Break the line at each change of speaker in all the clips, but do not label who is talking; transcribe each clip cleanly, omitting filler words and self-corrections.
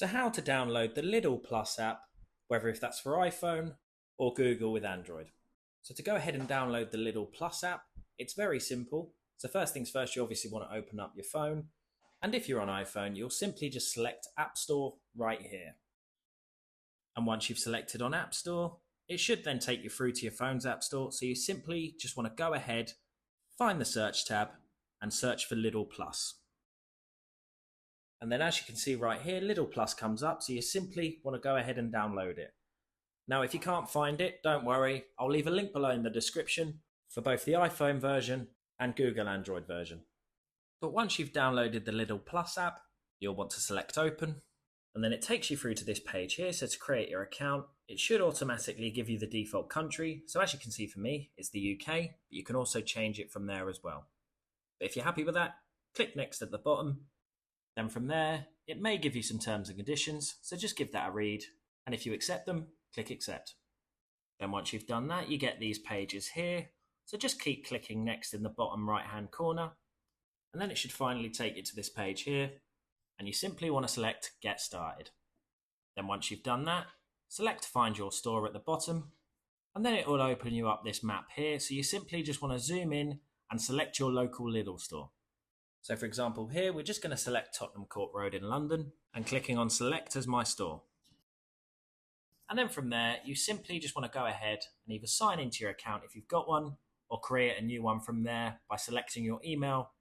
So how to download the Lidl Plus app, whether if that's for iPhone or Google with Android. So to go ahead and download the Lidl Plus app, it's very simple. So first things first, you obviously want to open up your phone. And if you're on iPhone, you'll simply just select App Store right here. And once you've selected on App Store, it should then take you through to your phone's App Store. So you simply just want to go ahead, find the search tab and search for Lidl Plus. And then as you can see right here, Lidl Plus comes up. So you simply want to go ahead and download it. Now, if you can't find it, don't worry. I'll leave a link below in the description for both the iPhone version and Google Android version. But once you've downloaded the Lidl Plus app, you'll want to select open. And then it takes you through to this page here. So to create your account, it should automatically give you the default country. So as you can see for me, it's the UK, but you can also change it from there as well. But if you're happy with that, click next at the bottom. Then from there, it may give you some terms and conditions. So just give that a read. And if you accept them, click accept. Then once you've done that, you get these pages here. So just keep clicking next in the bottom right hand corner. And then it should finally take you to this page here. And you simply want to select get started. Then once you've done that, select find your store at the bottom. And then it will open you up this map here. So you simply just want to zoom in and select your local Lidl store. So for example here, we're just going to select Tottenham Court Road in London and clicking on select as my store. And then from there, you simply just want to go ahead and either sign into your account if you've got one or create a new one from there by selecting your email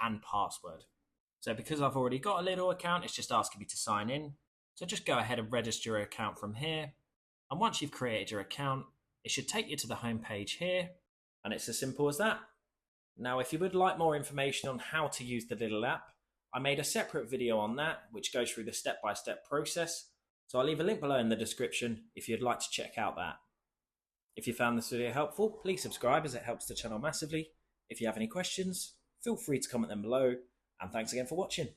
and password. So because I've already got a Lidl account, it's just asking me to sign in. So just go ahead and register your account from here. And once you've created your account, it should take you to the home page here. And it's as simple as that. Now, if you would like more information on how to use the Lidl app, I made a separate video on that, which goes through the step-by-step process. So I'll leave a link below in the description if you'd like to check out that. If you found this video helpful, please subscribe as it helps the channel massively. If you have any questions, feel free to comment them below. And thanks again for watching.